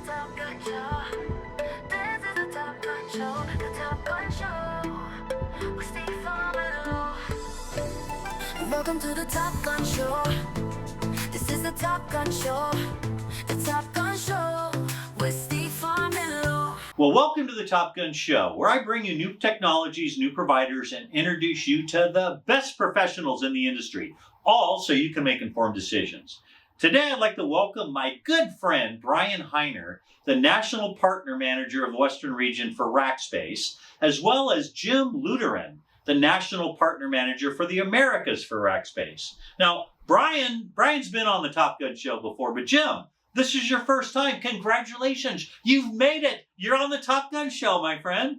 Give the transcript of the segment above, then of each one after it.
Top Gun Show. This is the Top Gun Show. The Top Gun Show. With Steve Farmer. Welcome to the Top Gun Show. This is the Top Gun Show. The Top Gun Show with Steve Farmer. Well, welcome to the Top Gun Show, where I bring you new technologies, new providers, and introduce you to the best professionals in the industry, all so you can make informed decisions. Today, I'd like to welcome my good friend, Brian Hiner, the National Partner Manager of the Western Region for Rackspace, as well as Jim Luteran, the National Partner Manager for the Americas for Rackspace. Now, Brian's been on the Top Gun Show before, but Jim, this is your first time. Congratulations. You've made it. You're on the Top Gun Show, my friend.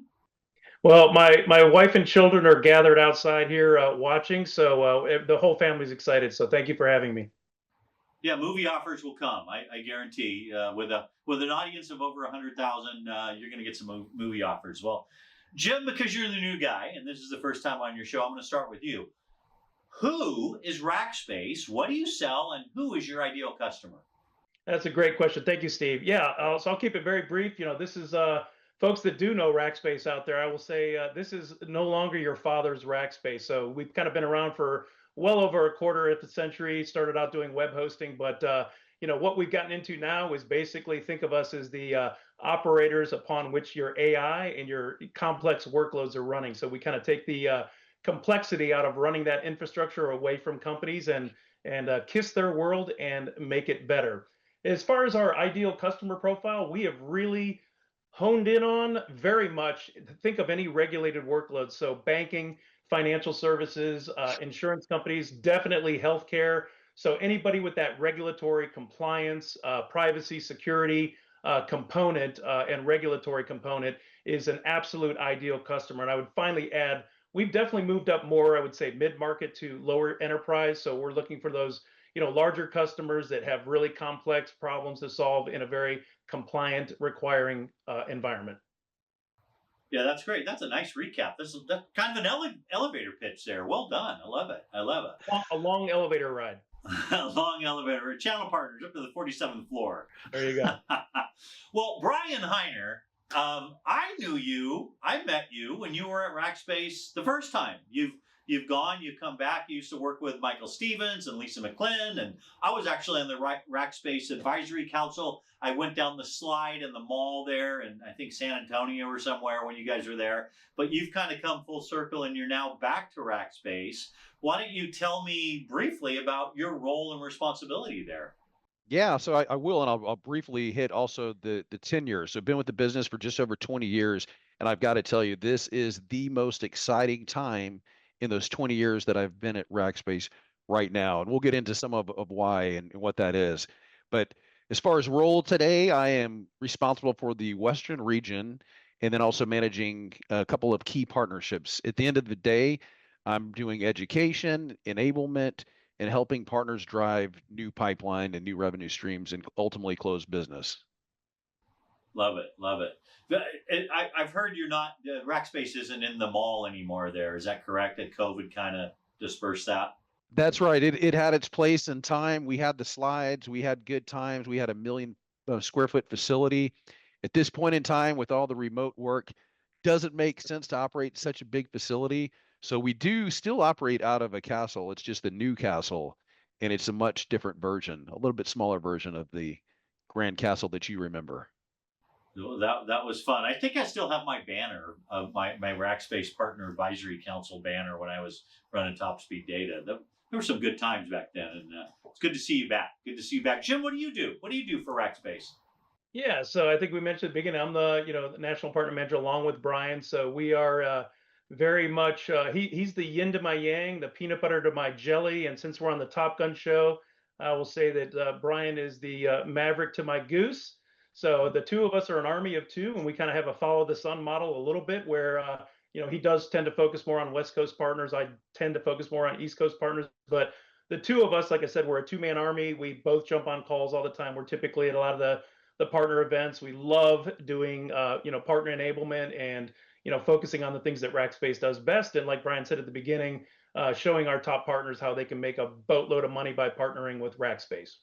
Well, my wife and children are gathered outside here watching, so the whole family's excited. So thank you for having me. Yeah, movie offers will come. I guarantee. With an audience of over 100,000, you're going to get some movie offers. Well, Jim, because you're the new guy, and this is the first time on your show, I'm going to start with you. Who is Rackspace? What do you sell, and who is your ideal customer? That's a great question. Thank you, Steve. Yeah, so I'll keep it very brief. This is folks that do know Rackspace out there. I will say this is no longer your father's Rackspace. So we've kind of been around for well over a quarter of the century. Started out doing web hosting, but what we've gotten into now is basically think of us as the operators upon which your AI and your complex workloads are running. So we kind of take the complexity out of running that infrastructure away from companies and kiss their world and make it better. As far as our ideal customer profile, we have really honed in on very much, think of any regulated workload. So banking, financial services, insurance companies, definitely healthcare. So anybody with that regulatory compliance, privacy, security component and regulatory component is an absolute ideal customer. And I would finally add, we've definitely moved up more, I would say, mid-market to lower enterprise. So we're looking for those larger customers that have really complex problems to solve in a very compliant, requiring environment. Yeah, that's great. That's a nice recap. That's kind of an elevator pitch there. Well done. I love it. A long elevator ride. A long elevator. Channel partners up to the 47th floor. There you go. Well, Brian Hiner, I met you when you were at Rackspace the first time. You've come back. You used to work with Michael Stevens and Lisa McClin, and I was actually on the Rackspace Advisory Council. I went down the slide in the mall there, and I think San Antonio or somewhere when you guys were there. But you've kind of come full circle, and you're now back to Rackspace. Why don't you tell me briefly about your role and responsibility there? Yeah, so I will, and I'll briefly hit also the tenure. So I've been with the business for just over 20 years, and I've got to tell you, this is the most exciting time in those 20 years that I've been at Rackspace right now. And we'll get into some of why and what that is. But as far as role today, I am responsible for the Western region and then also managing a couple of key partnerships. At the end of the day, I'm doing education, enablement, and helping partners drive new pipeline and new revenue streams and ultimately close business. Love it. I've heard you're not, Rackspace isn't in the mall anymore there. Is that correct? That COVID kind of dispersed that? That's right. It had its place in time. We had the slides. We had good times. We had a 1 million square foot facility. At this point in time, with all the remote work, doesn't make sense to operate such a big facility. So we do still operate out of a castle. It's just the new castle, and it's a much different version, a little bit smaller version of the grand castle that you remember. That was fun. I think I still have my banner of my Rackspace Partner Advisory Council banner when I was running Top Speed Data. There were some good times back then, and it's good to see you back. Jim, what do you do? What do you do for Rackspace? Yeah, so I think we mentioned at the beginning, I'm the National Partner Manager along with Brian. So we are very much, he's the yin to my yang, the peanut butter to my jelly. And since we're on the Top Gun Show, I will say that Brian is the maverick to my goose. So the two of us are an army of two, and we kind of have a follow the sun model a little bit where, he does tend to focus more on West Coast partners. I tend to focus more on East Coast partners. But the two of us, like I said, we're a two-man army. We both jump on calls all the time. We're typically at a lot of the partner events. We love doing, partner enablement and, focusing on the things that Rackspace does best. And like Brian said at the beginning, showing our top partners how they can make a boatload of money by partnering with Rackspace.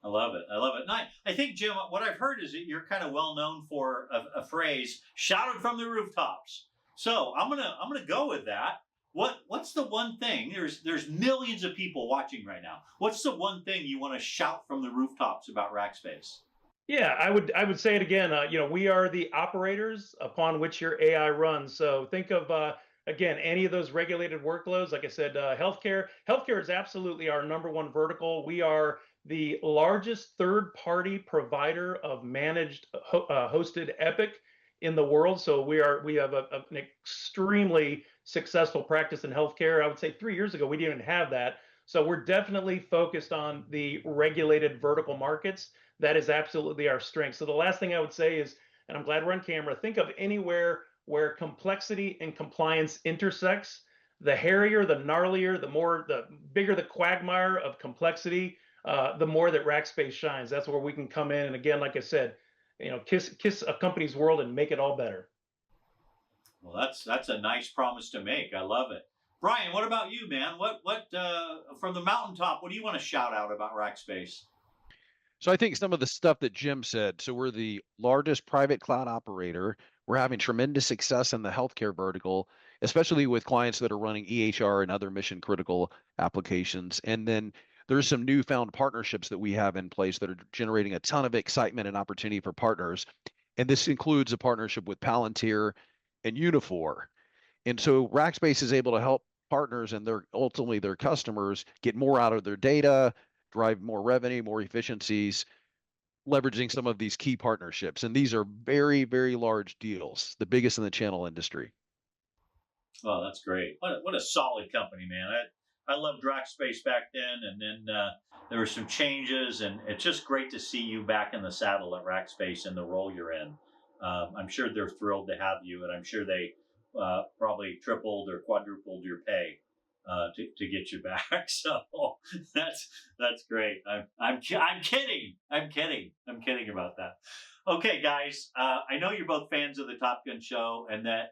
I love it. I love it. And I think, Jim, what I've heard is that you're kind of well known for a phrase shouted from the rooftops. So I'm gonna go with that. What's the one thing? There's millions of people watching right now. What's the one thing you want to shout from the rooftops about Rackspace? Yeah, I would say it again. We are the operators upon which your AI runs. So think of again any of those regulated workloads. Like I said, healthcare. Healthcare is absolutely our number one vertical. We are the largest third-party provider of managed hosted Epic in the world. So we have an extremely successful practice in healthcare. I would say 3 years ago we didn't even have that. So we're definitely focused on the regulated vertical markets. That is absolutely our strength. So the last thing I would say is, and I'm glad we're on camera, think of anywhere where complexity and compliance intersects. The hairier, the gnarlier, the bigger the quagmire of complexity, the more that Rackspace shines. That's where we can come in. And again, like I said, kiss a company's world and make it all better. Well, that's a nice promise to make. I love it. Brian, what about you, man? What from the mountaintop? What do you want to shout out about Rackspace? So I think some of the stuff that Jim said. So we're the largest private cloud operator. We're having tremendous success in the healthcare vertical, especially with clients that are running EHR and other mission critical applications. And then there's some newfound partnerships that we have in place that are generating a ton of excitement and opportunity for partners. And this includes a partnership with Palantir and Unifor. And so Rackspace is able to help partners and ultimately their customers get more out of their data, drive more revenue, more efficiencies, leveraging some of these key partnerships. And these are very, very large deals, the biggest in the channel industry. Oh, that's great. What a solid company, man. I loved Rackspace back then, and then there were some changes, and it's just great to see you back in the saddle at Rackspace in the role you're in. I'm sure they're thrilled to have you, and I'm sure they probably tripled or quadrupled your pay to get you back. So that's great. I'm kidding. I'm kidding about that. Okay, guys. I know you're both fans of the Top Gun Show, and that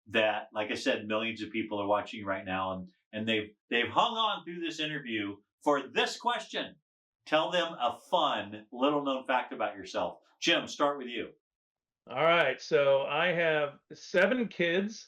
that, like I said, millions of people are watching right now, and they've hung on through this interview for this question. Tell them a fun little known fact about yourself. Jim, start with you. All right. So I have 7 kids.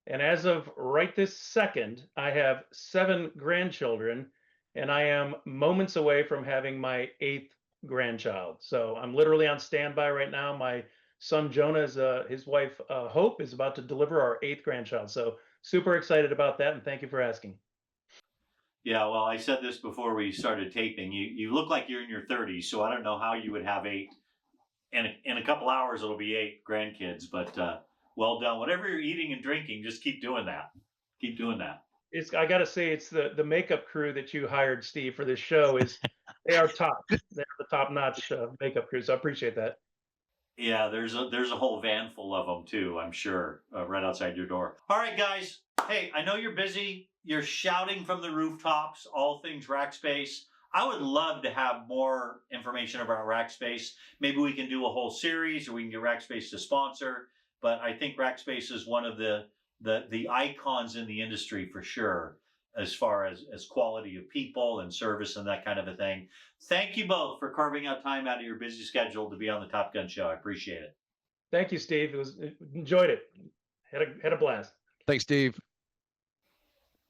And as of right this second, I have 7 grandchildren, and I am moments away from having my 8th grandchild. So I'm literally on standby right now. My son Jonah, his wife Hope, is about to deliver our 8th grandchild. So super excited about that, and thank you for asking. Yeah, well, I said this before we started taping. You look like you're in your 30s, so I don't know how you would have 8. In a couple hours, it'll be 8 grandkids, but well done. Whatever you're eating and drinking, just keep doing that. Keep doing that. I got to say, it's the makeup crew that you hired, Steve, for this show. They are top. They're the top notch makeup crew. So I appreciate that. Yeah, there's a whole van full of them too, I'm sure, right outside your door. All right, guys. Hey, I know you're busy. You're shouting from the rooftops, all things Rackspace. I would love to have more information about Rackspace. Maybe we can do a whole series, or we can get Rackspace to sponsor. But I think Rackspace is one of the icons in the industry for sure, as far as quality of people and service and that kind of a thing. Thank you both for carving out time out of your busy schedule to be on the Top Gun Show. I appreciate it. Thank you, Steve. Enjoyed it. Had a blast. Thanks, Steve.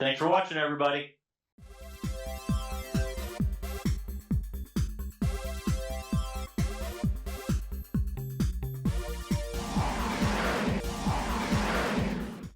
Thanks for watching, everybody.